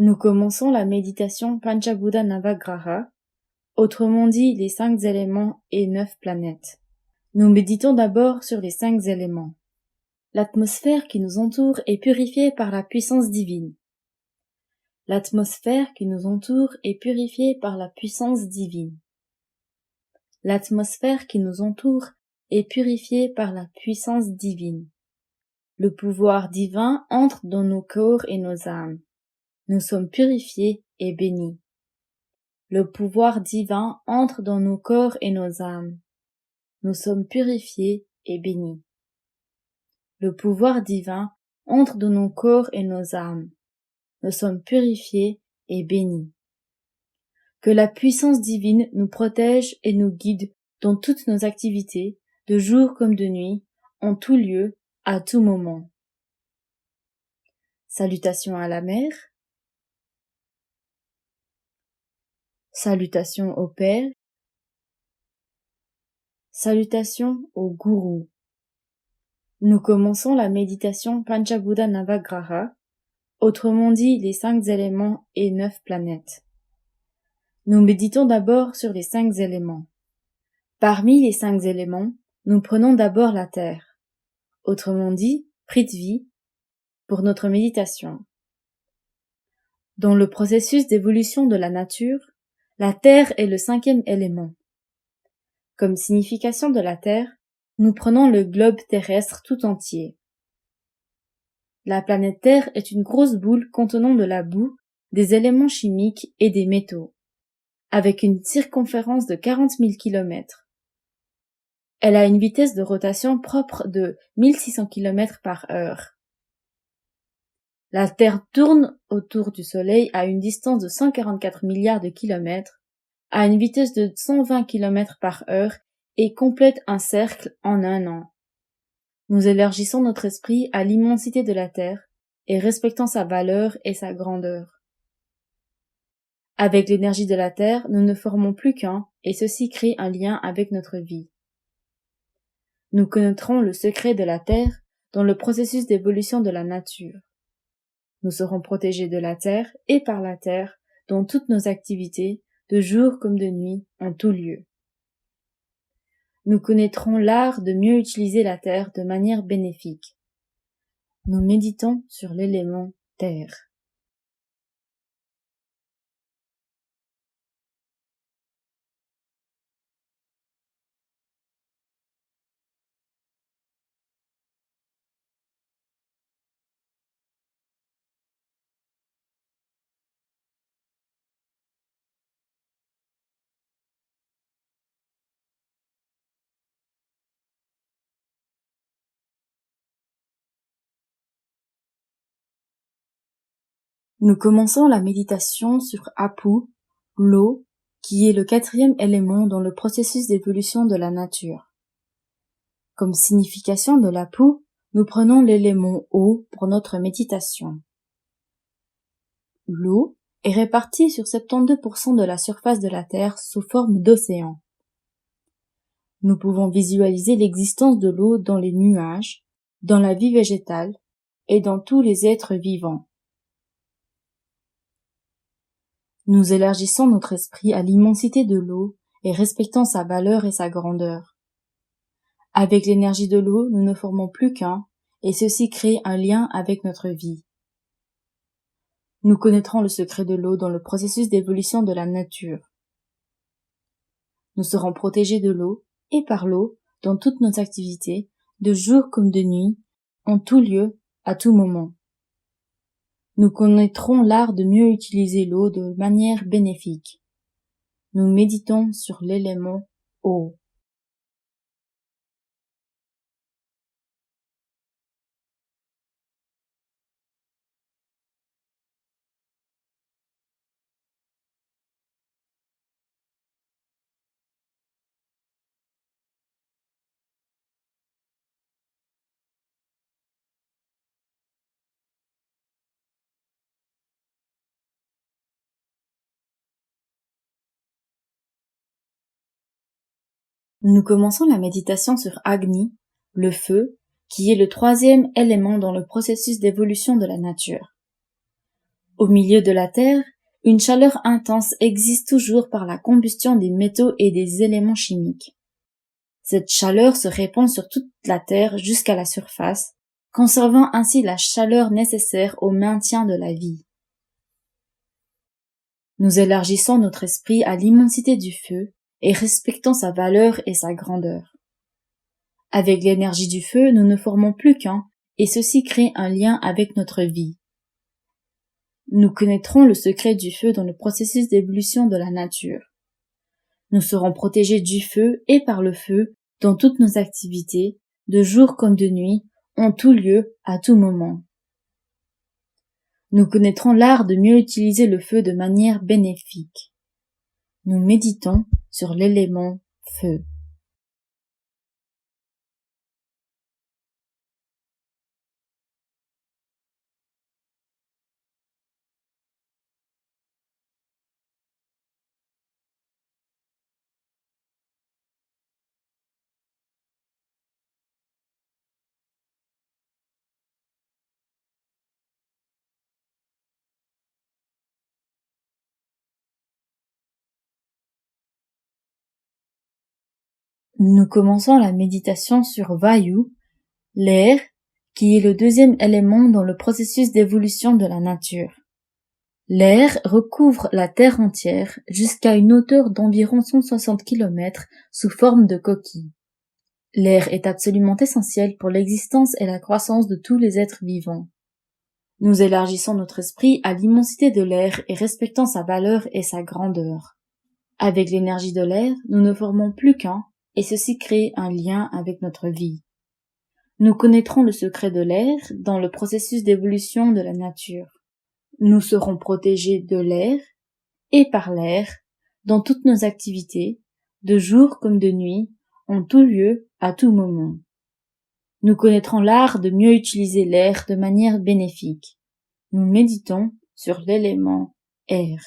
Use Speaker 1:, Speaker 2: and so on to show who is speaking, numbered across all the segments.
Speaker 1: Nous commençons la méditation Panchabhuta Navagraha, autrement dit les 5 éléments et 9 planètes. Nous méditons d'abord sur les 5 éléments. L'atmosphère qui nous entoure est purifiée par la puissance divine. L'atmosphère qui nous entoure est purifiée par la puissance divine. L'atmosphère qui nous entoure est purifiée par la puissance divine. Le pouvoir divin entre dans nos corps et nos âmes. Nous sommes purifiés et bénis. Le pouvoir divin entre dans nos corps et nos âmes. Nous sommes purifiés et bénis. Le pouvoir divin entre dans nos corps et nos âmes. Nous sommes purifiés et bénis. Que la puissance divine nous protège et nous guide dans toutes nos activités, de jour comme de nuit, en tout lieu, à tout moment. Salutations à la mère. Salutations au Père. Salutations au Gourou. Nous commençons la méditation Panchabhuta Navagraha, autrement dit les 5 éléments et 9 planètes. Nous méditons d'abord sur les 5 éléments. Parmi les 5 éléments, nous prenons d'abord la terre, autrement dit Prithvi, pour notre méditation. Dans le processus d'évolution de la nature, la terre est le 5e élément. Comme signification de la terre, nous prenons le globe terrestre tout entier. La planète Terre est une grosse boule contenant de la boue, des éléments chimiques et des métaux, avec une circonférence de 40 000 km. Elle a une vitesse de rotation propre de 1600 km par heure. La Terre tourne autour du Soleil à une distance de 144 milliards de kilomètres, à une vitesse de 120 km par heure et complète un cercle en un an. Nous élargissons notre esprit à l'immensité de la Terre et respectons sa valeur et sa grandeur. Avec l'énergie de la Terre, nous ne formons plus qu'un et ceci crée un lien avec notre vie. Nous connaîtrons le secret de la Terre dans le processus d'évolution de la nature. Nous serons protégés de la Terre et par la Terre dans toutes nos activités, de jour comme de nuit, en tout lieu. Nous connaîtrons l'art de mieux utiliser la Terre de manière bénéfique. Nous méditons sur l'élément Terre. Nous commençons la méditation sur Apu, l'eau, qui est le 4e élément dans le processus d'évolution de la nature. Comme signification de l'Apu, nous prenons l'élément eau pour notre méditation. L'eau est répartie sur 72% de la surface de la Terre sous forme d'océan. Nous pouvons visualiser l'existence de l'eau dans les nuages, dans la vie végétale et dans tous les êtres vivants. Nous élargissons notre esprit à l'immensité de l'eau et respectons sa valeur et sa grandeur. Avec l'énergie de l'eau, nous ne formons plus qu'un, et ceci crée un lien avec notre vie. Nous connaîtrons le secret de l'eau dans le processus d'évolution de la nature. Nous serons protégés de l'eau et par l'eau dans toutes nos activités, de jour comme de nuit, en tout lieu, à tout moment. Nous connaîtrons l'art de mieux utiliser l'eau de manière bénéfique. Nous méditons sur l'élément eau. Nous commençons la méditation sur Agni, le feu, qui est le 3e élément dans le processus d'évolution de la nature. Au milieu de la Terre, une chaleur intense existe toujours par la combustion des métaux et des éléments chimiques. Cette chaleur se répand sur toute la Terre jusqu'à la surface, conservant ainsi la chaleur nécessaire au maintien de la vie. Nous élargissons notre esprit à l'immensité du feu et respectons sa valeur et sa grandeur. Avec l'énergie du feu, nous ne formons plus qu'un, et ceci crée un lien avec notre vie. Nous connaîtrons le secret du feu dans le processus d'évolution de la nature. Nous serons protégés du feu et par le feu dans toutes nos activités, de jour comme de nuit, en tout lieu, à tout moment. Nous connaîtrons l'art de mieux utiliser le feu de manière bénéfique. Nous méditons sur l'élément feu. Nous commençons la méditation sur Vayu, l'air, qui est le deuxième élément dans le processus d'évolution de la nature. L'air recouvre la Terre entière jusqu'à une hauteur d'environ 160 km sous forme de coquille. L'air est absolument essentiel pour l'existence et la croissance de tous les êtres vivants. Nous élargissons notre esprit à l'immensité de l'air et respectons sa valeur et sa grandeur. Avec l'énergie de l'air, nous ne formons plus qu'un, et ceci crée un lien avec notre vie. Nous connaîtrons le secret de l'air dans le processus d'évolution de la nature. Nous serons protégés de l'air et par l'air dans toutes nos activités, de jour comme de nuit, en tout lieu, à tout moment. Nous connaîtrons l'art de mieux utiliser l'air de manière bénéfique. Nous méditons sur l'élément air.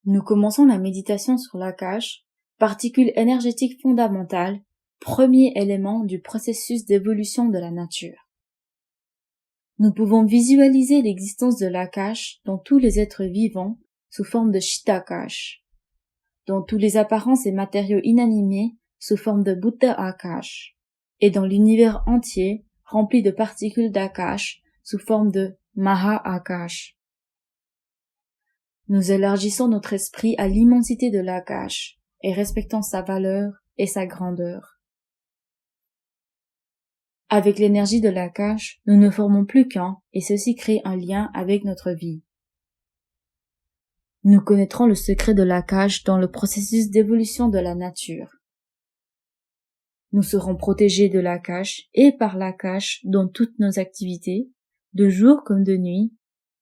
Speaker 1: Nous commençons la méditation sur l'Akash, particule énergétique fondamentale, premier élément du processus d'évolution de la nature. Nous pouvons visualiser l'existence de l'Akash dans tous les êtres vivants sous forme de Chitakash, dans tous les apparences et matériaux inanimés sous forme de Buddha Akash, et dans l'univers entier rempli de particules d'Akash sous forme de Maha Akash. Nous élargissons notre esprit à l'immensité de l'Akash et respectons sa valeur et sa grandeur. Avec l'énergie de l'Akash, nous ne formons plus qu'un et ceci crée un lien avec notre vie. Nous connaîtrons le secret de l'Akash dans le processus d'évolution de la nature. Nous serons protégés de l'Akash et par l'Akash dans toutes nos activités, de jour comme de nuit,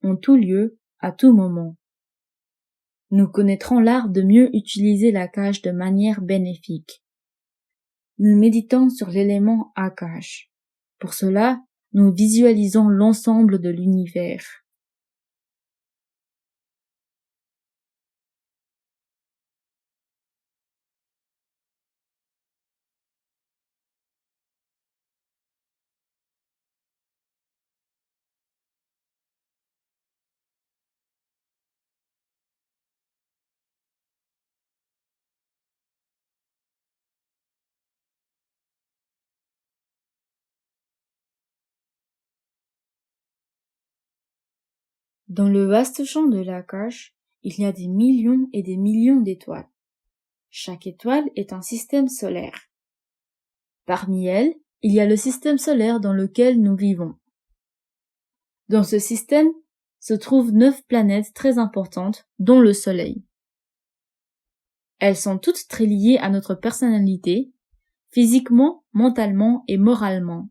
Speaker 1: en tout lieu, à tout moment. Nous connaîtrons l'art de mieux utiliser l'Akash de manière bénéfique. Nous méditons sur l'élément Akash. Pour cela, nous visualisons l'ensemble de l'univers. Dans le vaste champ de l'Akash, il y a des millions et des millions d'étoiles. Chaque étoile est un système solaire. Parmi elles, il y a le système solaire dans lequel nous vivons. Dans ce système se trouvent 9 planètes très importantes, dont le Soleil. Elles sont toutes très liées à notre personnalité, physiquement, mentalement et moralement.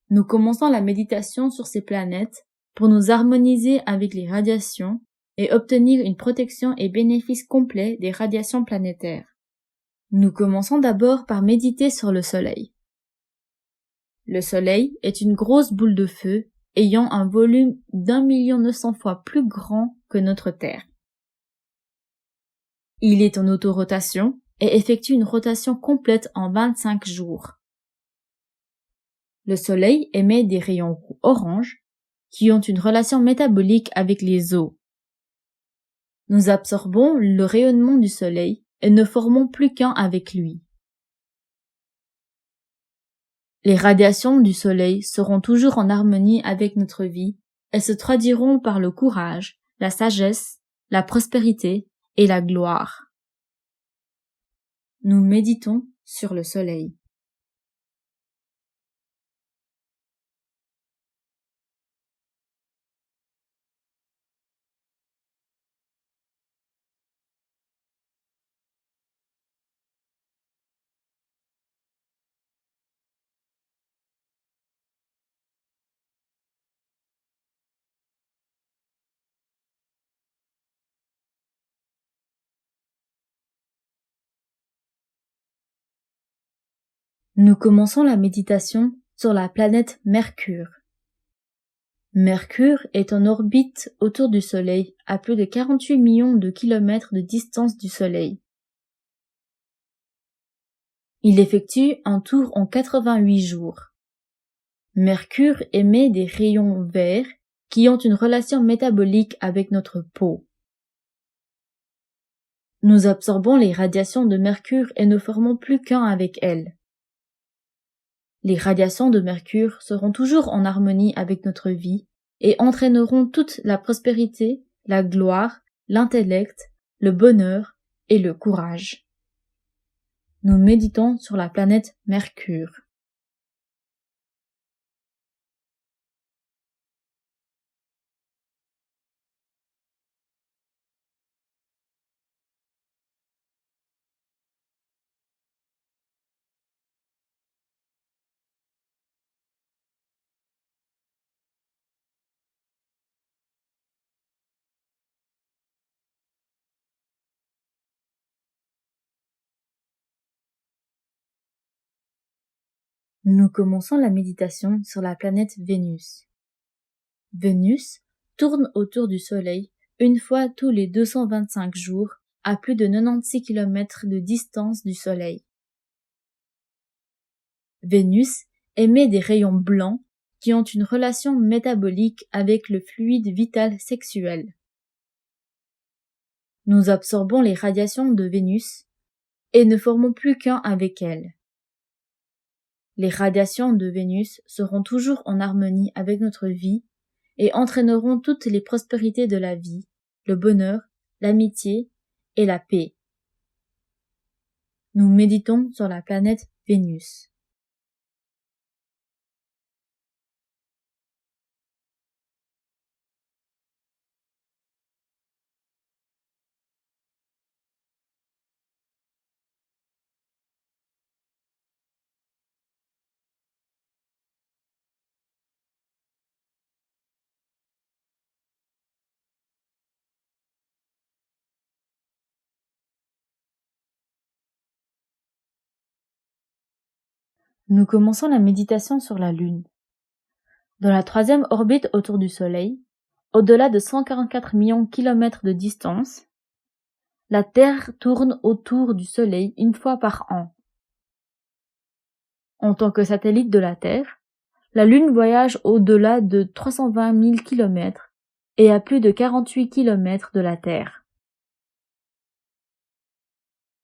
Speaker 1: Nous commençons la méditation sur ces planètes pour nous harmoniser avec les radiations et obtenir une protection et bénéfice complet des radiations planétaires. Nous commençons d'abord par méditer sur le Soleil. Le Soleil est une grosse boule de feu ayant un volume d'1,9 million fois plus grand que notre Terre. Il est en autorotation et effectue une rotation complète en 25 jours. Le Soleil émet des rayons orange qui ont une relation métabolique avec les eaux. Nous absorbons le rayonnement du Soleil et ne formons plus qu'un avec lui. Les radiations du Soleil seront toujours en harmonie avec notre vie et se traduiront par le courage, la sagesse, la prospérité et la gloire. Nous méditons sur le Soleil. Nous commençons la méditation sur la planète Mercure. Mercure est en orbite autour du Soleil à plus de 48 millions de kilomètres de distance du Soleil. Il effectue un tour en 88 jours. Mercure émet des rayons verts qui ont une relation métabolique avec notre peau. Nous absorbons les radiations de Mercure et ne formons plus qu'un avec elles. Les radiations de Mercure seront toujours en harmonie avec notre vie et entraîneront toute la prospérité, la gloire, l'intellect, le bonheur et le courage. Nous méditons sur la planète Mercure. Nous commençons la méditation sur la planète Vénus. Vénus tourne autour du Soleil une fois tous les 225 jours à plus de 96 km de distance du Soleil. Vénus émet des rayons blancs qui ont une relation métabolique avec le fluide vital sexuel. Nous absorbons les radiations de Vénus et ne formons plus qu'un avec elle. Les radiations de Vénus seront toujours en harmonie avec notre vie et entraîneront toutes les prospérités de la vie, le bonheur, l'amitié et la paix. Nous méditons sur la planète Vénus. Nous commençons la méditation sur la Lune. Dans la troisième orbite autour du Soleil, au-delà de 144 millions de kilomètres de distance, la Terre tourne autour du Soleil une fois par an. En tant que satellite de la Terre, la Lune voyage au-delà de 320 000 kilomètres et à plus de 48 kilomètres de la Terre.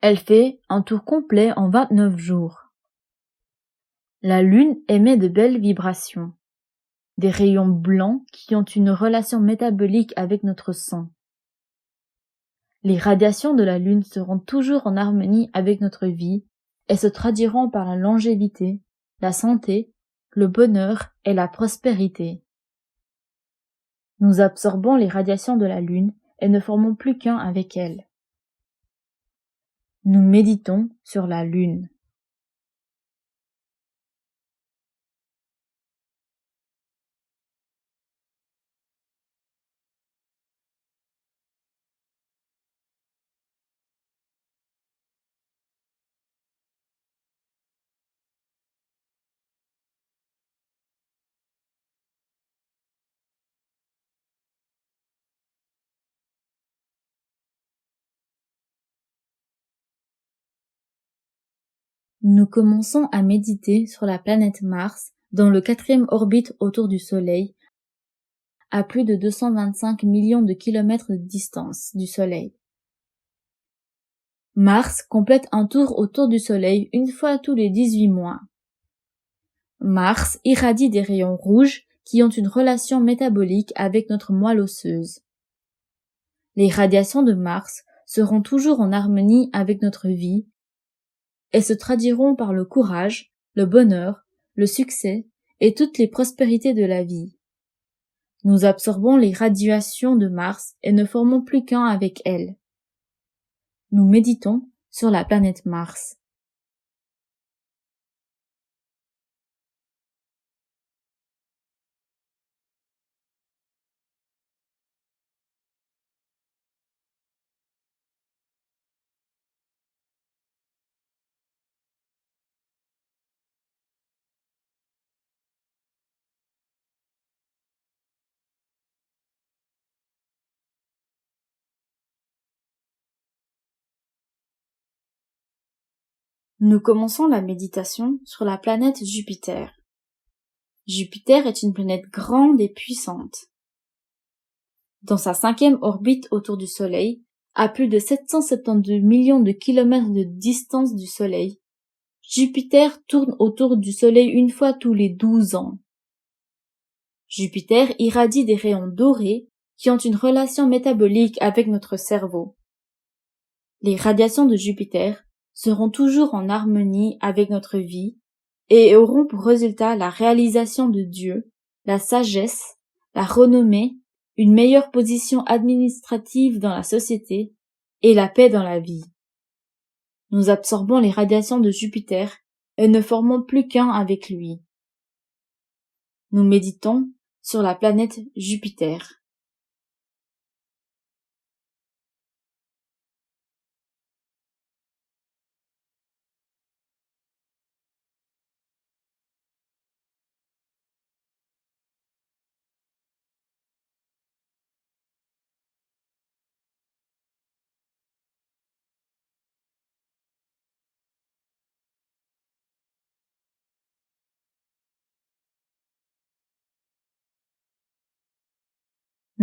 Speaker 1: Elle fait un tour complet en 29 jours. La Lune émet de belles vibrations, des rayons blancs qui ont une relation métabolique avec notre sang. Les radiations de la Lune seront toujours en harmonie avec notre vie et se traduiront par la longévité, la santé, le bonheur et la prospérité. Nous absorbons les radiations de la Lune et ne formons plus qu'un avec elle. Nous méditons sur la Lune. Nous commençons à méditer sur la planète Mars dans le 4e orbite autour du Soleil, à plus de 225 millions de kilomètres de distance du Soleil. Mars complète un tour autour du Soleil une fois tous les 18 mois. Mars irradie des rayons rouges qui ont une relation métabolique avec notre moelle osseuse. Les radiations de Mars seront toujours en harmonie avec notre vie et se traduiront par le courage, le bonheur, le succès et toutes les prospérités de la vie. Nous absorbons les radiations de Mars et ne formons plus qu'un avec elles. Nous méditons sur la planète Mars. Nous commençons la méditation sur la planète Jupiter. Jupiter est une planète grande et puissante. Dans sa 5e orbite autour du Soleil, à plus de 772 millions de kilomètres de distance du Soleil, Jupiter tourne autour du Soleil une fois tous les 12 ans. Jupiter irradie des rayons dorés qui ont une relation métabolique avec notre cerveau. Les radiations de Jupiter seront toujours en harmonie avec notre vie et auront pour résultat la réalisation de Dieu, la sagesse, la renommée, une meilleure position administrative dans la société et la paix dans la vie. Nous absorbons les radiations de Jupiter et ne formons plus qu'un avec lui. Nous méditons sur la planète Jupiter.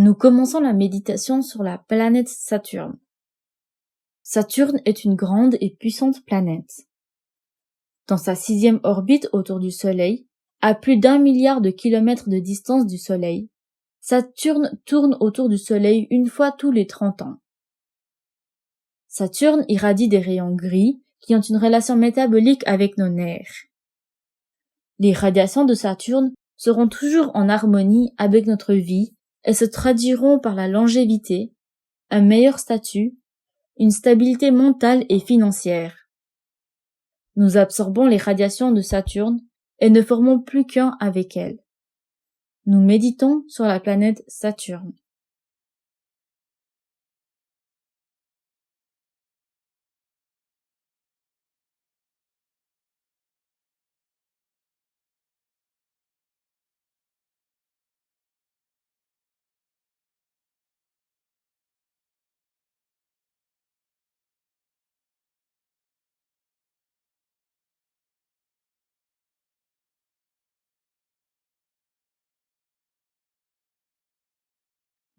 Speaker 1: Nous commençons la méditation sur la planète Saturne. Saturne est une grande et puissante planète. Dans sa 6e orbite autour du Soleil, à plus d'1 milliard de kilomètres de distance du Soleil, Saturne tourne autour du Soleil une fois tous les 30 ans. Saturne irradie des rayons gris qui ont une relation métabolique avec nos nerfs. Les radiations de Saturne seront toujours en harmonie avec notre vie et se traduiront par la longévité, un meilleur statut, une stabilité mentale et financière. Nous absorbons les radiations de Saturne et ne formons plus qu'un avec elles. Nous méditons sur la planète Saturne.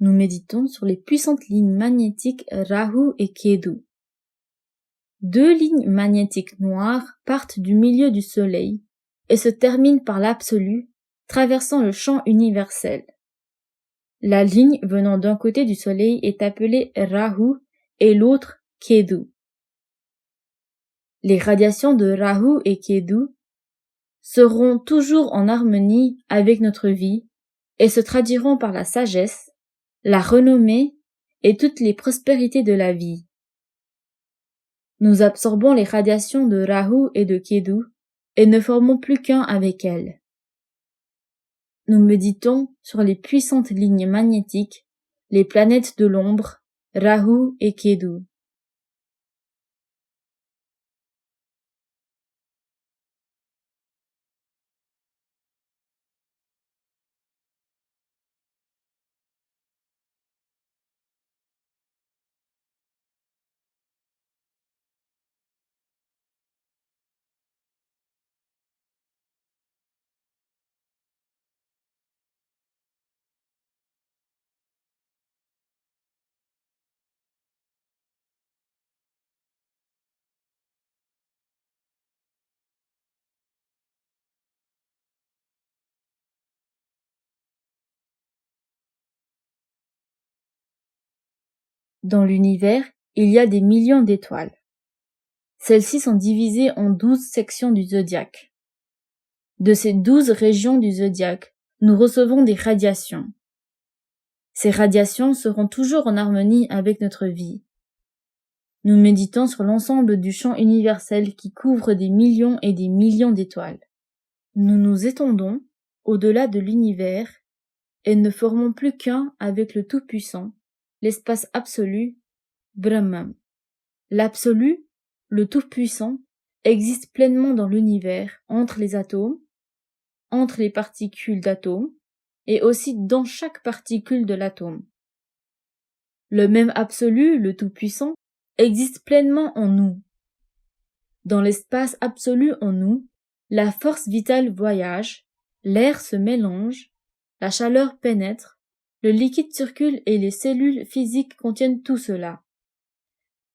Speaker 1: Nous méditons sur les puissantes lignes magnétiques Rahu et Ketu. 2 lignes magnétiques noires partent du milieu du Soleil et se terminent par l'absolu, traversant le champ universel. La ligne venant d'un côté du Soleil est appelée Rahu et l'autre Ketu. Les radiations de Rahu et Ketu seront toujours en harmonie avec notre vie et se traduiront par la sagesse, la renommée et toutes les prospérités de la vie. Nous absorbons les radiations de Rahu et de Ketu et ne formons plus qu'un avec elles. Nous méditons sur les puissantes lignes magnétiques, les planètes de l'ombre, Rahu et Ketu. Dans l'univers, il y a des millions d'étoiles. Celles-ci sont divisées en 12 sections du zodiaque. De ces 12 régions du zodiaque, nous recevons des radiations. Ces radiations seront toujours en harmonie avec notre vie. Nous méditons sur l'ensemble du champ universel qui couvre des millions et des millions d'étoiles. Nous nous étendons au-delà de l'univers et ne formons plus qu'un avec le Tout-Puissant, l'espace absolu, Brahman. L'absolu, le Tout-Puissant, existe pleinement dans l'univers, entre les atomes, entre les particules d'atomes, et aussi dans chaque particule de l'atome. Le même absolu, le Tout-Puissant, existe pleinement en nous. Dans l'espace absolu en nous, la force vitale voyage, l'air se mélange, la chaleur pénètre, le liquide circule et les cellules physiques contiennent tout cela.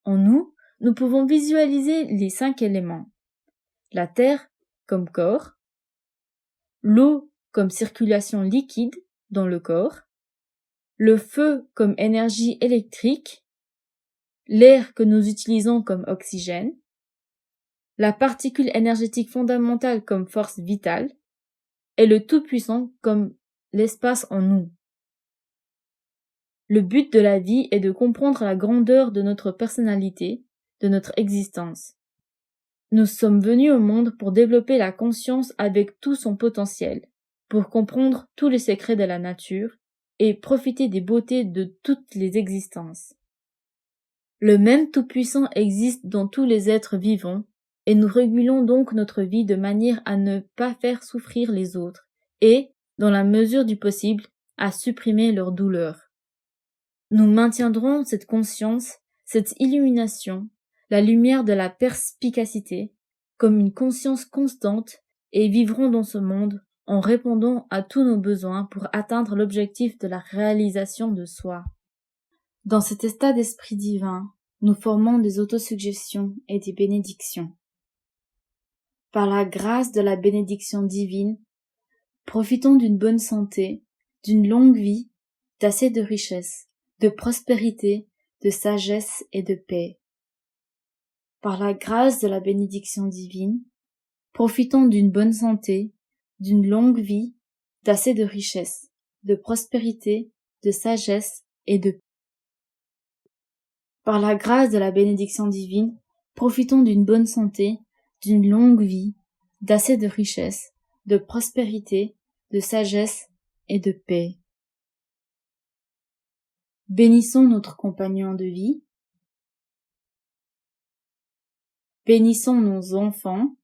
Speaker 1: En nous, nous pouvons visualiser les 5 éléments. La terre comme corps, l'eau comme circulation liquide dans le corps, le feu comme énergie électrique, l'air que nous utilisons comme oxygène, la particule énergétique fondamentale comme force vitale, et le Tout-Puissant comme l'espace en nous. Le but de la vie est de comprendre la grandeur de notre personnalité, de notre existence. Nous sommes venus au monde pour développer la conscience avec tout son potentiel, pour comprendre tous les secrets de la nature et profiter des beautés de toutes les existences. Le même Tout-Puissant existe dans tous les êtres vivants, et nous régulons donc notre vie de manière à ne pas faire souffrir les autres, et, dans la mesure du possible, à supprimer leur douleur. Nous maintiendrons cette conscience, cette illumination, la lumière de la perspicacité, comme une conscience constante, et vivrons dans ce monde en répondant à tous nos besoins pour atteindre l'objectif de la réalisation de soi. Dans cet état d'esprit divin, nous formons des autosuggestions et des bénédictions. Par la grâce de la bénédiction divine, profitons d'une bonne santé, d'une longue vie, d'assez de richesses, de prospérité, de sagesse et de paix. Par la grâce de la bénédiction divine, profitons d'une bonne santé, d'une longue vie, d'assez de richesses, de prospérité, de sagesse et de paix. Par la grâce de la bénédiction divine, profitons d'une bonne santé, d'une longue vie, d'assez de richesses, de prospérité, de sagesse et de paix. Bénissons notre compagnon de vie. Bénissons nos enfants.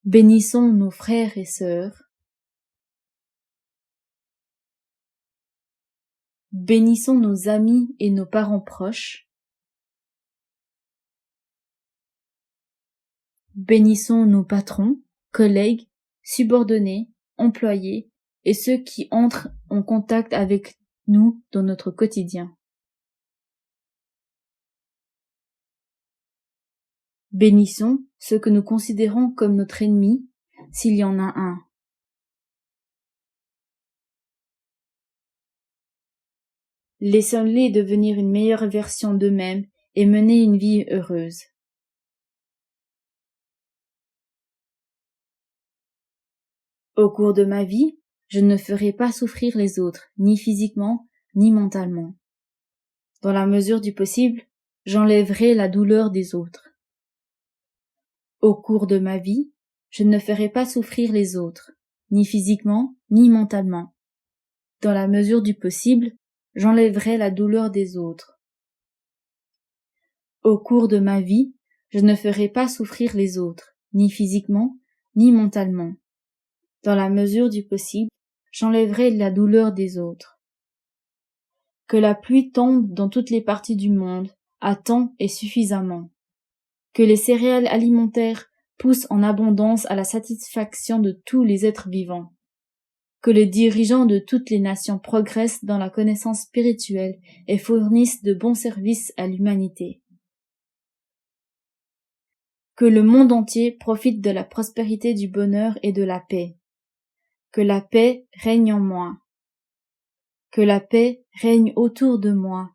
Speaker 1: Bénissons nos frères et sœurs. Bénissons nos amis et nos parents proches. Bénissons nos patrons, collègues, subordonnés, employés et ceux qui entrent en contact avec nous dans notre quotidien. Bénissons ceux que nous considérons comme notre ennemi, s'il y en a un. Laissons-les devenir une meilleure version d'eux-mêmes et mener une vie heureuse. Au cours de ma vie, je ne ferai pas souffrir les autres, ni physiquement, ni mentalement. Dans la mesure du possible, j'enlèverai la douleur des autres. Au cours de ma vie, je ne ferai pas souffrir les autres, ni physiquement, ni mentalement. Dans la mesure du possible, j'enlèverai la douleur des autres. Au cours de ma vie, je ne ferai pas souffrir les autres, ni physiquement, ni mentalement. Dans la mesure du possible, j'enlèverai la douleur des autres. Que la pluie tombe dans toutes les parties du monde, à temps et suffisamment. Que les céréales alimentaires poussent en abondance à la satisfaction de tous les êtres vivants. Que les dirigeants de toutes les nations progressent dans la connaissance spirituelle et fournissent de bons services à l'humanité. Que le monde entier profite de la prospérité, du bonheur et de la paix. Que la paix règne en moi. Que la paix règne autour de moi.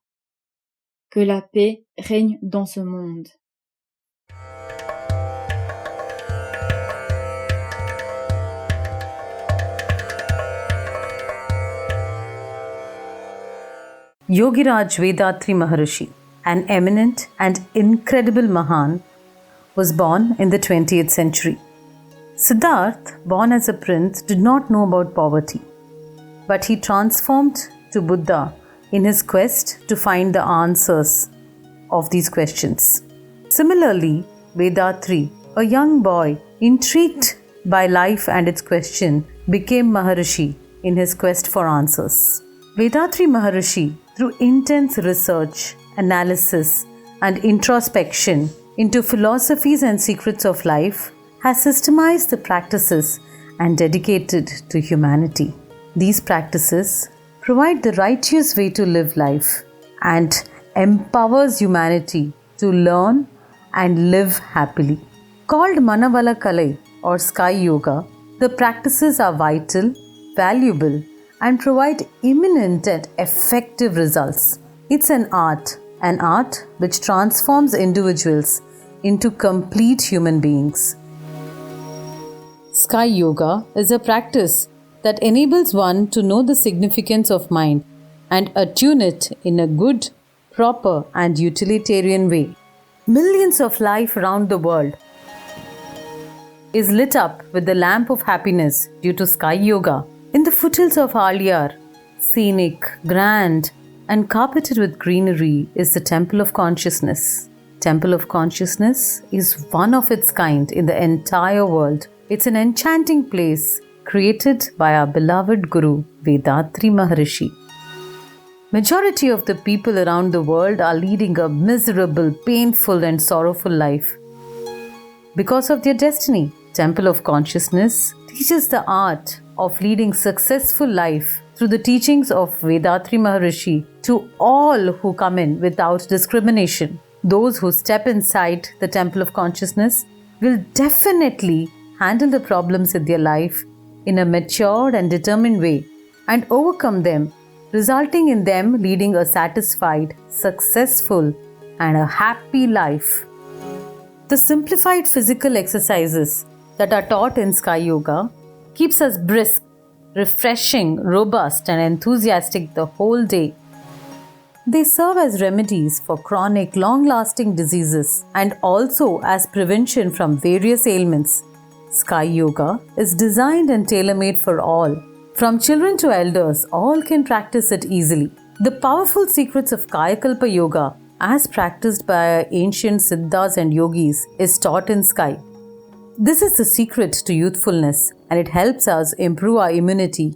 Speaker 1: Que la paix règne dans ce monde.
Speaker 2: Yogiraj Vethathiri Maharishi, an eminent and incredible Mahan, was born in the 20th century. Siddhartha, born as a prince, did not know about poverty, but he transformed to Buddha in his quest to find the answers of these questions. Similarly, Vethathiri, a young boy intrigued by life and its question, became Maharishi in his quest for answers. Vethathiri Maharishi, through intense research, analysis, and introspection into philosophies and secrets of life, has systemized the practices and dedicated to humanity. These practices provide the righteous way to live life and empowers humanity to learn and live happily. Called Manavala Kalai or Sky Yoga, the practices are vital, valuable, and provide imminent and effective results. It's an art which transforms individuals into complete human beings. Sky Yoga is a practice that enables one to know the significance of mind and attune it in a good, proper, and utilitarian way. Millions of life around the world is lit up with the lamp of happiness due to Sky Yoga. In the foothills of Aliyar, scenic, grand, and carpeted with greenery is the Temple of Consciousness. Temple of Consciousness is one of its kind in the entire world. It's an enchanting place created by our beloved Guru, Vethathiri Maharishi. Majority of the people around the world are leading a miserable, painful, and sorrowful life because of their destiny. Temple of Consciousness teaches the art of leading successful life through the teachings of Vethathiri Maharishi to all who come in without discrimination. Those who step inside the Temple of Consciousness will definitely handle the problems in their life in a matured and determined way and overcome them, resulting in them leading a satisfied, successful, and a happy life. The simplified physical exercises that are taught in Sky Yoga keeps us brisk, refreshing, robust, and enthusiastic the whole day. They serve as remedies for chronic, long-lasting diseases and also as prevention from various ailments. Sky Yoga is designed and tailor-made for all. From children to elders, all can practice it easily. The powerful secrets of Kayakalpa Yoga, as practiced by ancient Siddhas and Yogis, is taught in Sky. This is the secret to youthfulness, and it helps us improve our immunity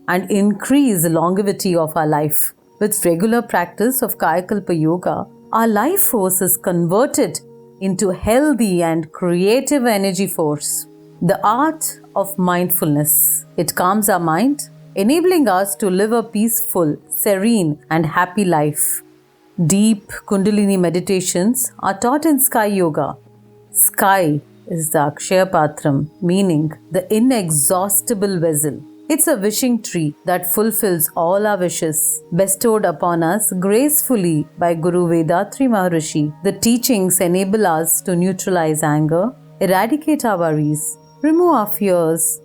Speaker 2: and increase the longevity of our life. With regular practice of Kayakalpa Yoga, our life force is converted into healthy and creative energy force. The art of mindfulness. It calms our mind, enabling us to live a peaceful, serene, and happy life. Deep Kundalini meditations are taught in Sky Yoga. Sky is the Akshaya Patram, meaning the inexhaustible vessel. It's a wishing tree that fulfills all our wishes, bestowed upon us gracefully by Guru Vethathiri Maharishi. The teachings enable us to neutralize anger, eradicate our worries, remove our fears,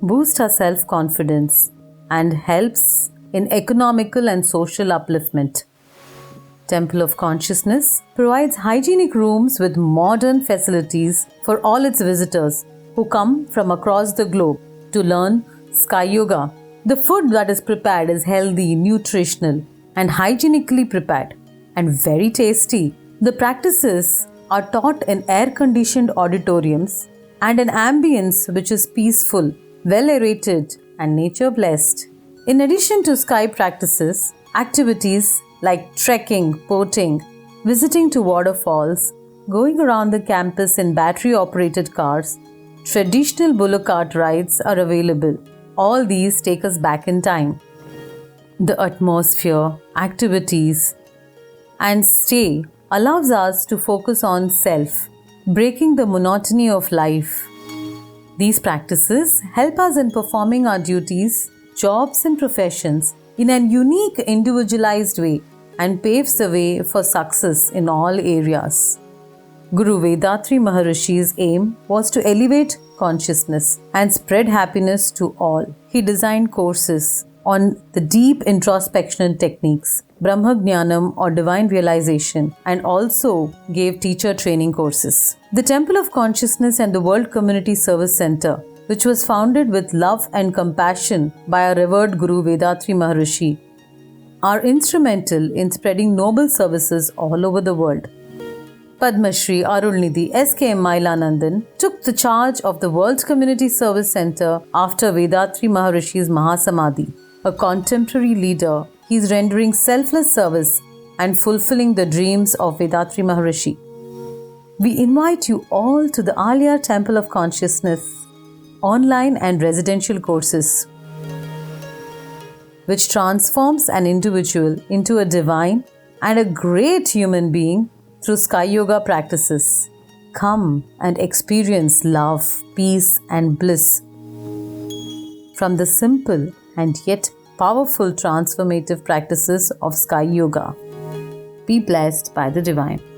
Speaker 2: boost our self-confidence, and helps in economical and social upliftment. Temple of Consciousness provides hygienic rooms with modern facilities for all its visitors who come from across the globe to learn Sky Yoga. The food that is prepared is healthy, nutritional, and hygienically prepared, and very tasty. The practices are taught in air-conditioned auditoriums and an ambience which is peaceful, well-aerated, and nature-blessed. In addition to Sky practices, activities like trekking, boating, visiting to waterfalls, going around the campus in battery-operated cars, traditional bullock cart rides are available. All these take us back in time. The atmosphere, activities, and stay allows us to focus on self, breaking the monotony of life. These practices help us in performing our duties, jobs, and professions in an unique, individualized way and paves the way for success in all areas. Guru Vethathiri Maharishi's aim was to elevate consciousness and spread happiness to all. He designed courses on the deep introspection techniques, Brahma Jnanam or divine realization, and also gave teacher training courses. The Temple of Consciousness and the World Community Service Center, which was founded with love and compassion by our revered Guru Vethathiri Maharishi, are instrumental in spreading noble services all over the world. Padma Shri Arulnidhi S.K.M. Mailanandan took the charge of the World Community Service Center after Vethathiri Maharishi's Mahasamadhi. A contemporary leader, he is rendering selfless service and fulfilling the dreams of Vethathiri Maharishi. We invite you all to the Alia Temple of Consciousness online and residential courses, which transforms an individual into a divine and a great human being through Sky Yoga practices. Come and experience love, peace, and bliss from the simple and yet powerful transformative practices of Sky Yoga. Be blessed by the Divine.